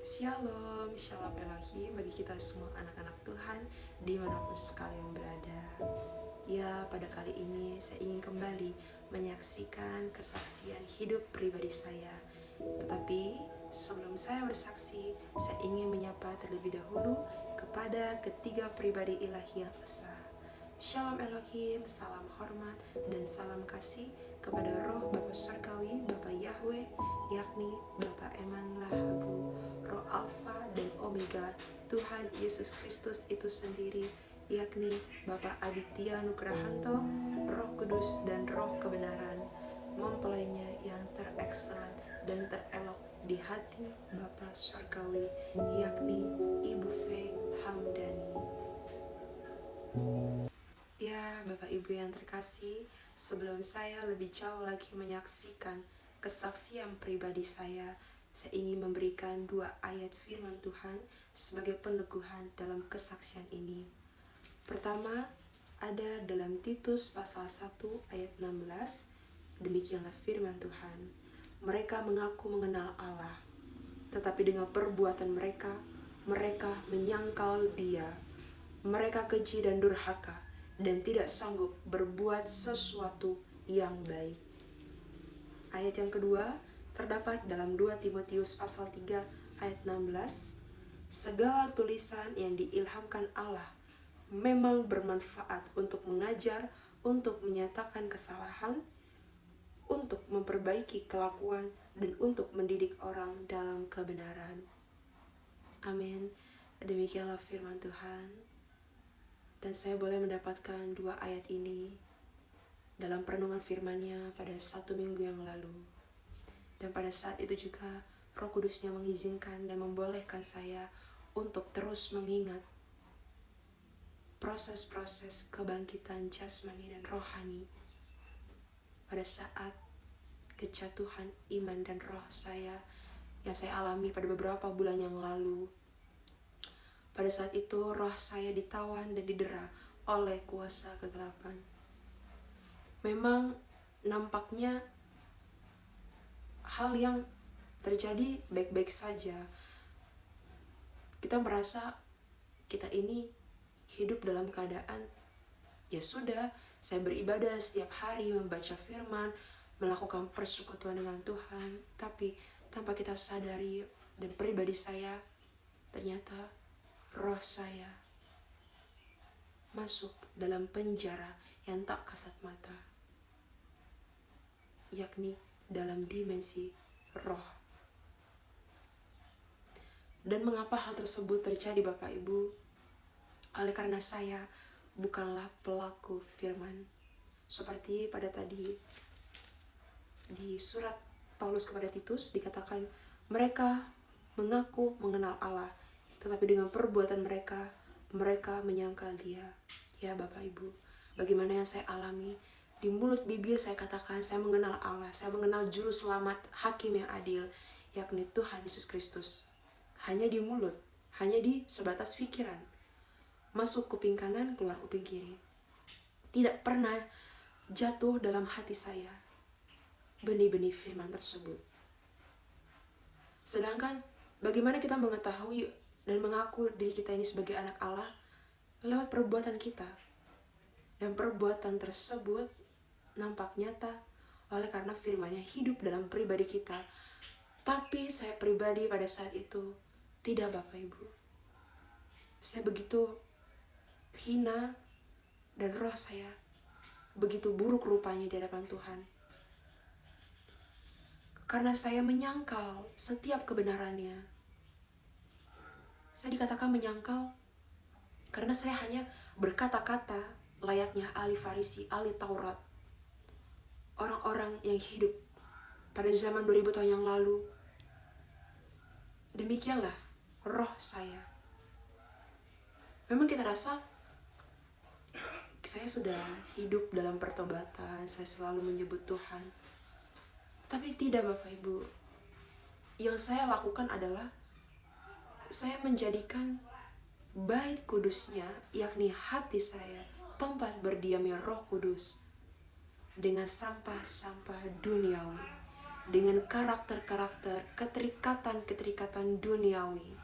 Shalom, Shalom Elohim bagi kita semua anak-anak Tuhan dimanapun sekalian berada. Ya, pada kali ini saya ingin kembali menyaksikan kesaksian hidup pribadi saya. Tetapi sebelum saya bersaksi, saya ingin menyapa terlebih dahulu kepada ketiga pribadi ilahi yang esa. Shalom Elohim, salam hormat dan salam kasih kepada roh Bapa Surgawi, Bapa Yahweh, yakni Bapa Eman Lahabu, roh Alfa dan Omega, Tuhan Yesus Kristus itu sendiri, yakni Bapa Aditya Nugrahanto, Roh Kudus dan Roh Kebenaran, mempelainya yang terexcellent dan terelok di hati Bapa Surgawi, yakni Ibu Faye Hamdani. Ya, Bapak Ibu yang terkasih, sebelum saya lebih jauh lagi menyaksikan kesaksian pribadi saya ingin memberikan 2 ayat firman Tuhan sebagai peneguhan dalam kesaksian ini. Pertama, ada dalam Titus pasal 1 ayat 16, demikianlah firman Tuhan. Mereka mengaku mengenal Allah, tetapi dengan perbuatan mereka menyangkal Dia. Mereka keji dan durhaka, dan tidak sanggup berbuat sesuatu yang baik. Ayat yang kedua terdapat dalam 2 Timotius pasal 3 ayat 16. Segala tulisan yang diilhamkan Allah memang bermanfaat untuk mengajar, untuk menyatakan kesalahan, untuk memperbaiki kelakuan, dan untuk mendidik orang dalam kebenaran. Amin. Demikianlah firman Tuhan. Dan saya boleh mendapatkan 2 ayat ini dalam perenungan firman-Nya pada 1 minggu yang lalu. Dan pada saat itu juga Roh Kudus-Nya mengizinkan dan membolehkan saya untuk terus mengingat proses-proses kebangkitan jasmani dan rohani pada saat kejatuhan iman dan roh saya yang saya alami pada beberapa bulan yang lalu. Pada saat itu roh saya ditawan dan didera oleh kuasa kegelapan. Memang nampaknya hal yang terjadi baik-baik saja. Kita merasa kita ini hidup dalam keadaan, ya sudah, saya beribadah setiap hari, membaca firman, melakukan persekutuan dengan Tuhan. Tapi tanpa kita sadari, dan pribadi saya, ternyata roh saya masuk dalam penjara yang tak kasat mata, yakni dalam dimensi roh. Dan mengapa hal tersebut terjadi, Bapak Ibu? Oleh karena saya bukanlah pelaku firman. Seperti pada tadi di surat Paulus kepada Titus dikatakan, mereka mengaku mengenal Allah, tetapi dengan perbuatan mereka menyangkal Dia. Ya Bapak Ibu, bagaimana yang saya alami, di mulut bibir saya katakan saya mengenal Allah, saya mengenal juru selamat, hakim yang adil, yakni Tuhan Yesus Kristus. Hanya di mulut, hanya di sebatas pikiran, masuk kuping kanan, keluar kuping kiri. Tidak pernah jatuh dalam hati saya benih-benih firman tersebut. Sedangkan bagaimana kita mengetahui dan mengaku diri kita ini sebagai anak Allah? Lewat perbuatan kita. Dan perbuatan tersebut nampak nyata oleh karena firman-Nya hidup dalam pribadi kita. Tapi saya pribadi pada saat itu tidak, Bapak Ibu. Saya begitu hina dan roh saya begitu buruk rupanya di hadapan Tuhan. Karena saya menyangkal setiap kebenarannya. Saya dikatakan menyangkal karena saya hanya berkata-kata layaknya ahli Farisi, ahli Taurat. Orang-orang yang hidup pada zaman 2000 tahun yang lalu. Demikianlah roh saya. Memang kita rasa saya sudah hidup dalam pertobatan, saya selalu menyebut Tuhan. Tapi tidak, Bapak Ibu. Yang saya lakukan adalah saya menjadikan bait kudusnya, yakni hati saya, tempat berdiamnya Roh Kudus, dengan sampah-sampah duniawi, dengan karakter-karakter, keterikatan-keterikatan duniawi.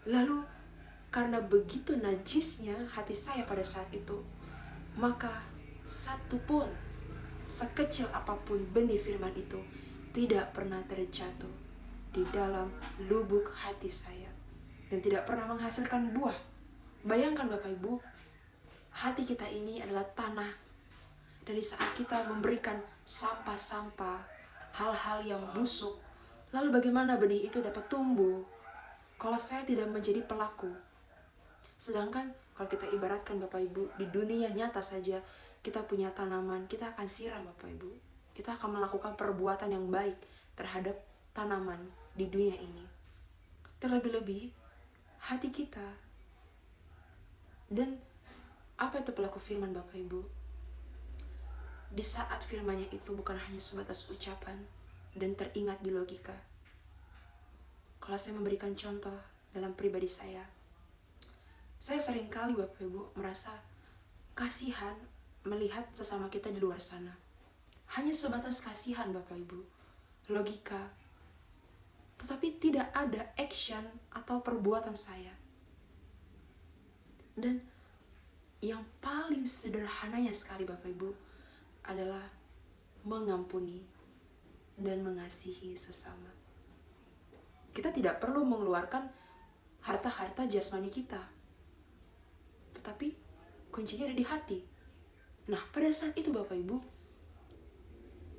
Lalu karena begitu najisnya hati saya pada saat itu, maka satu pun, sekecil apapun benih firman itu tidak pernah terjatuh di dalam lubuk hati saya dan tidak pernah menghasilkan buah. Bayangkan Bapak Ibu, hati kita ini adalah tanah. Dari saat kita memberikan sampah-sampah, hal-hal yang busuk, lalu bagaimana benih itu dapat tumbuh kalau saya tidak menjadi pelaku? Sedangkan kalau kita ibaratkan Bapak Ibu, di dunia nyata saja kita punya tanaman, kita akan siram Bapak Ibu. Kita akan melakukan perbuatan yang baik terhadap tanaman di dunia ini. Terlebih-lebih hati kita. Dan apa itu pelaku firman Bapak Ibu? Di saat firmannya itu bukan hanya sebatas ucapan dan teringat di logika. Kalau saya memberikan contoh dalam pribadi saya seringkali Bapak Ibu merasa kasihan melihat sesama kita di luar sana. Hanya sebatas kasihan Bapak Ibu, logika. Tetapi tidak ada action atau perbuatan saya. Dan yang paling sederhananya sekali Bapak Ibu adalah mengampuni dan mengasihi sesama. Kita tidak perlu mengeluarkan harta-harta jasmani kita, tetapi kuncinya ada di hati. Nah, pada saat itu Bapak Ibu,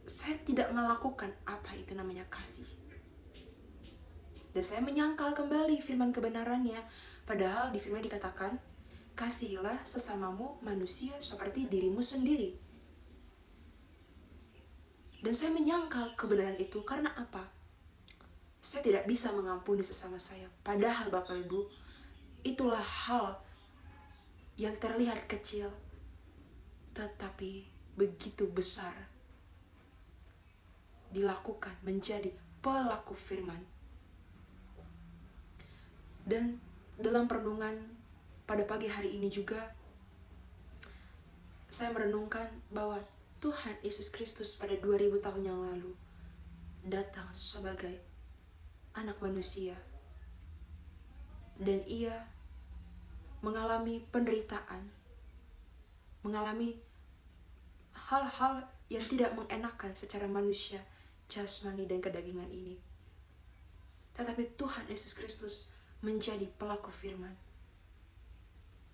saya tidak melakukan apa itu namanya kasih. Dan saya menyangkal kembali firman kebenarannya. Padahal di firman dikatakan, kasihilah sesamamu manusia seperti dirimu sendiri. Dan saya menyangkal kebenaran itu karena apa? Saya tidak bisa mengampuni sesama saya. Padahal Bapak Ibu, itulah hal yang terlihat kecil, tetapi begitu besar dilakukan menjadi pelaku firman. Dan dalam perenungan pada pagi hari ini juga, saya merenungkan bahwa Tuhan Yesus Kristus pada 2000 tahun yang lalu datang sebagai anak manusia. Dan ia mengalami penderitaan, mengalami hal-hal yang tidak mengenakan secara manusia, jasmani dan kedagingan ini. Tetapi Tuhan Yesus Kristus menjadi pelaku firman.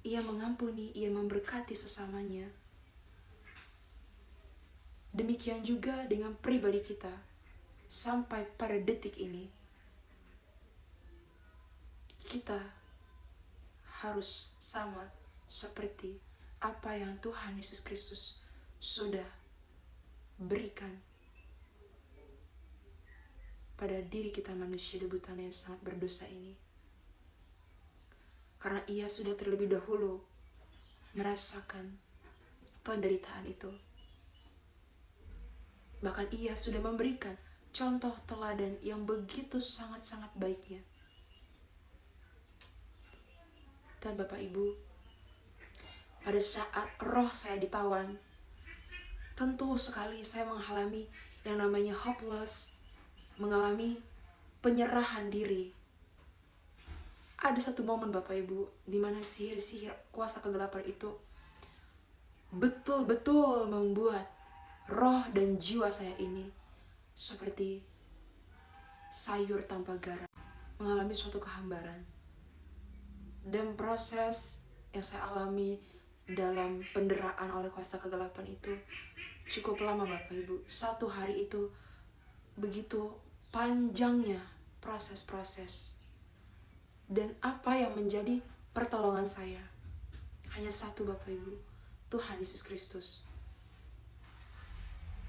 Ia mengampuni, ia memberkati sesamanya. Demikian juga dengan pribadi kita sampai pada detik ini. Kita harus sama seperti apa yang Tuhan Yesus Kristus sudah berikan pada diri kita manusia debutan yang sangat berdosa ini. Karena ia sudah terlebih dahulu merasakan penderitaan itu. Bahkan ia sudah memberikan contoh teladan yang begitu sangat-sangat baiknya. Dan Bapak Ibu, pada saat roh saya ditawan, tentu sekali saya mengalami yang namanya hopeless, mengalami penyerahan diri. Ada satu momen Bapak Ibu, di mana sihir-sihir kuasa kegelapan itu betul-betul membuat roh dan jiwa saya ini seperti sayur tanpa garam, mengalami suatu kehambaran. Dan proses yang saya alami dalam penderaan oleh kuasa kegelapan itu cukup lama Bapak Ibu. 1 hari itu begitu panjangnya proses-proses. Dan apa yang menjadi pertolongan saya? Hanya satu Bapak Ibu, Tuhan Yesus Kristus.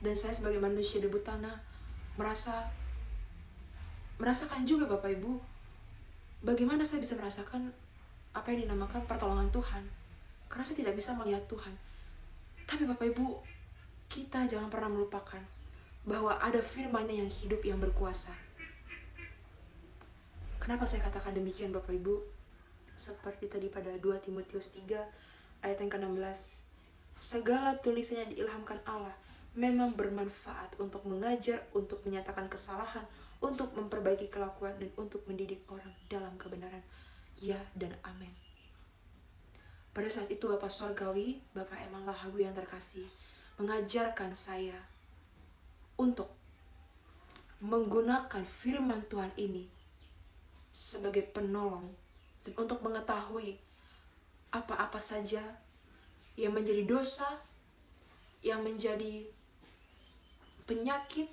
Dan saya sebagai manusia debu tanah merasakan juga Bapak Ibu, bagaimana saya bisa merasakan apa yang dinamakan pertolongan Tuhan. Karena saya tidak bisa melihat Tuhan. Tapi Bapak Ibu, kita jangan pernah melupakan bahwa ada firman-Nya yang hidup, yang berkuasa. Kenapa saya katakan demikian Bapak Ibu? Seperti tadi pada 2 Timotius 3 ayat yang ke-16. Segala tulisannya diilhamkan Allah memang bermanfaat untuk mengajar, untuk menyatakan kesalahan, untuk memperbaiki kelakuan, dan untuk mendidik orang dalam kebenaran. Ya dan amin. Pada saat itu Bapak Surgawi, Bapak Eman Lahagu yang terkasih, mengajarkan saya untuk menggunakan firman Tuhan ini sebagai penolong dan untuk mengetahui apa-apa saja yang menjadi dosa, yang menjadi penyakit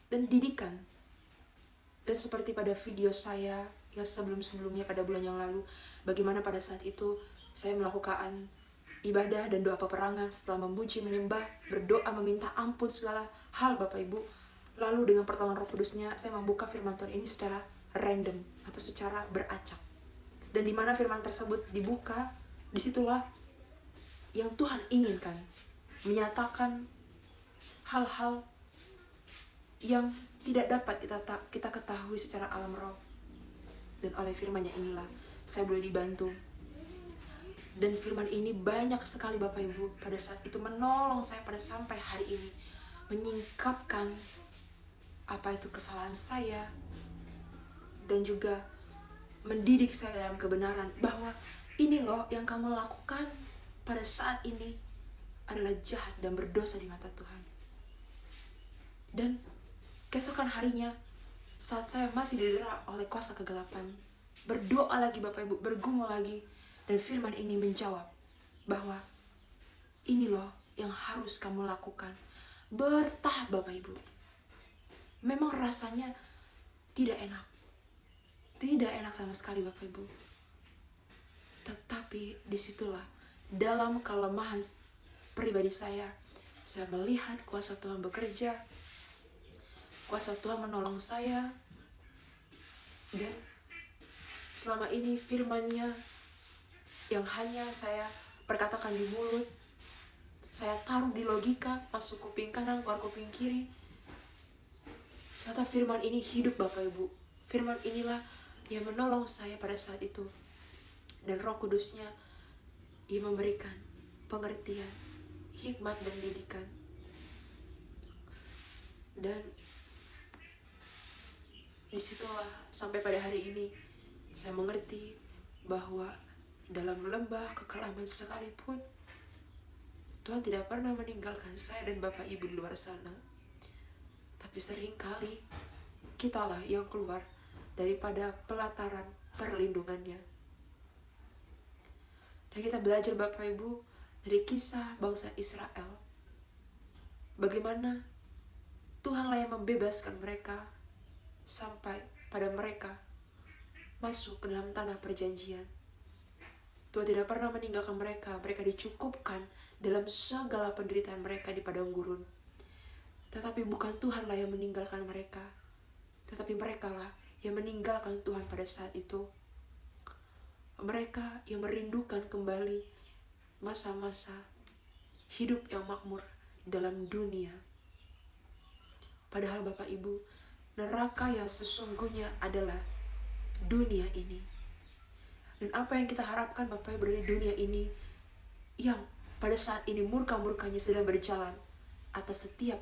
dan didikan. Dan seperti pada video saya yang sebelum-sebelumnya pada bulan yang lalu, bagaimana pada saat itu saya melakukan ibadah dan doa peperangan setelah memuji, menyembah, berdoa, meminta ampun segala hal Bapak Ibu. Lalu dengan pertolongan Roh Kudusnya saya membuka firman Tuhan ini secara random atau secara beracak. Dan di mana firman tersebut dibuka, disitulah yang Tuhan inginkan, menyatakan hal-hal yang tidak dapat kita ketahui secara alam roh. Dan oleh firman-Nya inilah saya boleh dibantu. Dan firman ini banyak sekali Bapak Ibu pada saat itu menolong saya pada sampai hari ini, menyingkapkan apa itu kesalahan saya, dan juga mendidik saya dalam kebenaran bahwa ini loh yang kamu lakukan pada saat ini adalah jahat dan berdosa di mata Tuhan. Dan keesokan harinya, saat saya masih didera oleh kuasa kegelapan, berdoa lagi Bapak Ibu, bergumul lagi, dan firman ini menjawab bahwa ini loh yang harus kamu lakukan. Bertahap Bapak Ibu. Memang rasanya tidak enak. Tidak enak sama sekali Bapak Ibu. Tetapi disitulah dalam kelemahan pribadi saya melihat kuasa Tuhan bekerja. Kuasa Tuhan menolong saya. Dan selama ini firman-Nya yang hanya saya perkatakan di mulut, saya taruh di logika, masuk kuping kanan, keluar kuping kiri. Kata firman ini hidup Bapak Ibu. Firman inilah yang menolong saya pada saat itu. Dan Roh Kudusnya Ia memberikan pengertian, hikmat dan didikan. Dan disitulah sampai pada hari ini saya mengerti bahwa dalam lembah kekelaman sekalipun Tuhan tidak pernah meninggalkan saya dan Bapak Ibu di luar sana. Tapi seringkali kitalah yang keluar daripada pelataran perlindungannya. Dan kita belajar Bapak Ibu dari kisah bangsa Israel, bagaimana Tuhanlah yang membebaskan mereka sampai pada mereka masuk ke dalam tanah perjanjian. Tuhan tidak pernah meninggalkan mereka. Mereka dicukupkan dalam segala penderitaan mereka di padang gurun. Tetapi bukan Tuhanlah yang meninggalkan mereka, tetapi merekalah yang meninggalkan Tuhan pada saat itu. Mereka yang merindukan kembali masa-masa hidup yang makmur dalam dunia. Padahal Bapak Ibu, neraka yang sesungguhnya adalah dunia ini. Dan apa yang kita harapkan Bapak Ibu dari dunia ini, yang pada saat ini murka-murkanya sedang berjalan atas setiap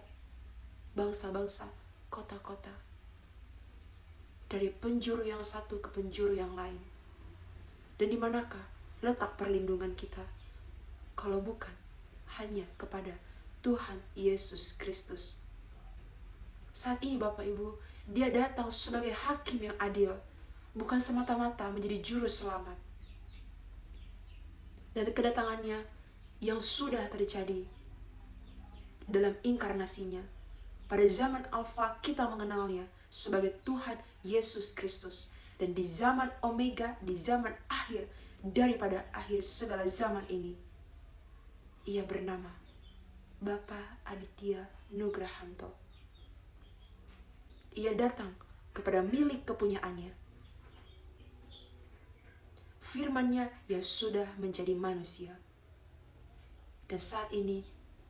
bangsa-bangsa, kota-kota, dari penjuru yang satu ke penjuru yang lain. Dan di manakah letak perlindungan kita kalau bukan hanya kepada Tuhan Yesus Kristus? Saat ini Bapak Ibu, Dia datang sebagai hakim yang adil, bukan semata-mata menjadi juru selamat. Dan kedatangannya yang sudah terjadi dalam inkarnasinya. Pada zaman Alfa kita mengenalnya sebagai Tuhan Yesus Kristus. Dan di zaman Omega, di zaman akhir, daripada akhir segala zaman ini, Ia bernama Bapa Aditya Nugrahanto. Ia datang kepada milik kepunyaannya. Firman-Nya yang sudah menjadi manusia. Dan saat ini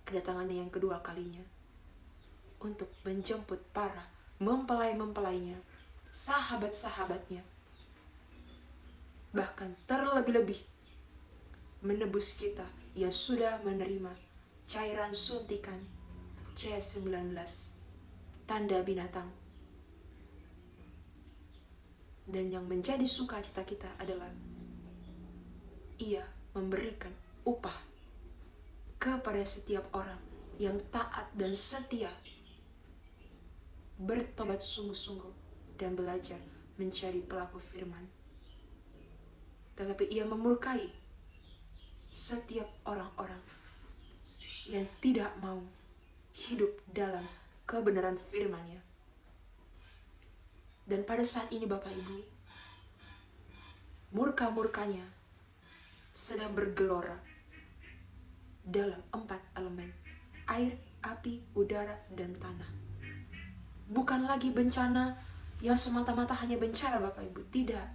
kedatangannya yang kedua kalinya untuk menjemput para mempelai-mempelainya, sahabat-sahabatnya, bahkan terlebih-lebih menebus kita yang sudah menerima cairan suntikan C19, tanda binatang. Dan yang menjadi sukacita kita adalah Ia memberikan upah kepada setiap orang yang taat dan setia, bertobat sungguh-sungguh dan belajar menjadi pelaku firman. Tetapi Ia memurkai setiap orang-orang yang tidak mau hidup dalam kebenaran firman-Nya. Dan pada saat ini Bapak Ibu, murka-murkanya sedang bergelora dalam 4 elemen: air, api, udara, dan tanah. Bukan lagi bencana yang semata-mata hanya bencana Bapak Ibu, tidak.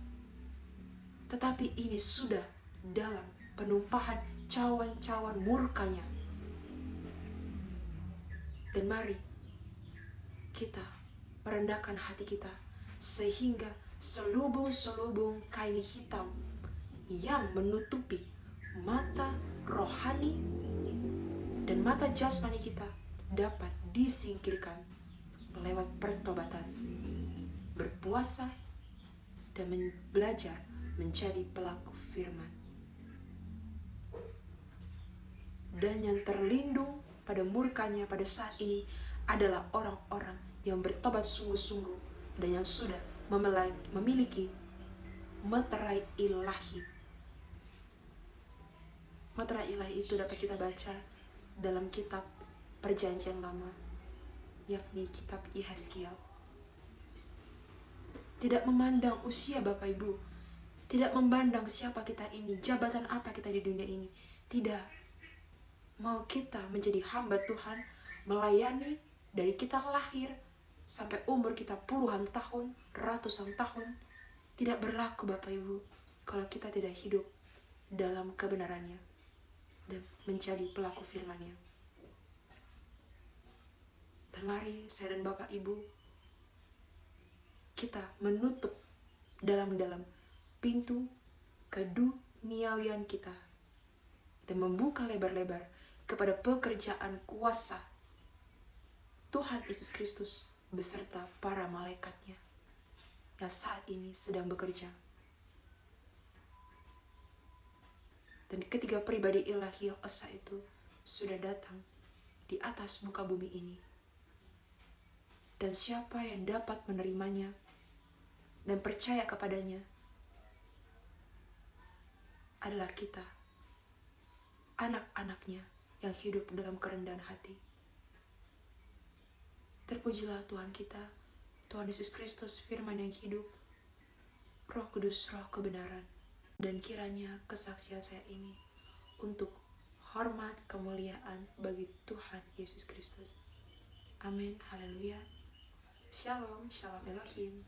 Tetapi ini sudah dalam penumpahan cawan-cawan murkanya. Dan mari kita merendahkan hati kita, sehingga selubung-selubung kain hitam yang menutupi mata rohani dan mata jasmani kita dapat disingkirkan lewat pertobatan, berpuasa, dan belajar menjadi pelaku firman. Dan yang terlindung pada murkanya pada saat ini adalah orang-orang yang bertobat sungguh-sungguh dan yang sudah memiliki meterai ilahi. Meterai ilahi itu dapat kita baca dalam kitab Perjanjian Lama, yakni kitab Yehezkiel. Tidak memandang usia Bapak Ibu, tidak memandang siapa kita ini, jabatan apa kita di dunia ini. Tidak. Mau kita menjadi hamba Tuhan, melayani dari kita lahir sampai umur kita puluhan tahun, ratusan tahun, tidak berlaku Bapak Ibu kalau kita tidak hidup dalam kebenarannya dan menjadi pelaku firman-Nya. Dan mari saya dan Bapak Ibu, kita menutup dalam-dalam pintu keduniawian kita dan membuka lebar-lebar kepada pekerjaan kuasa Tuhan Yesus Kristus beserta para malaikatnya yang saat ini sedang bekerja. Dan ketiga pribadi ilahi yang esa itu sudah datang di atas muka bumi ini. Dan siapa yang dapat menerimanya dan percaya kepadanya adalah kita, anak-anaknya yang hidup dalam kerendahan hati. Terpujilah Tuhan kita, Tuhan Yesus Kristus, firman yang hidup, Roh Kudus, Roh kebenaran. Dan kiranya kesaksian saya ini untuk hormat kemuliaan bagi Tuhan Yesus Kristus. Amin. Haleluya. Shalom. Shalom Elohim.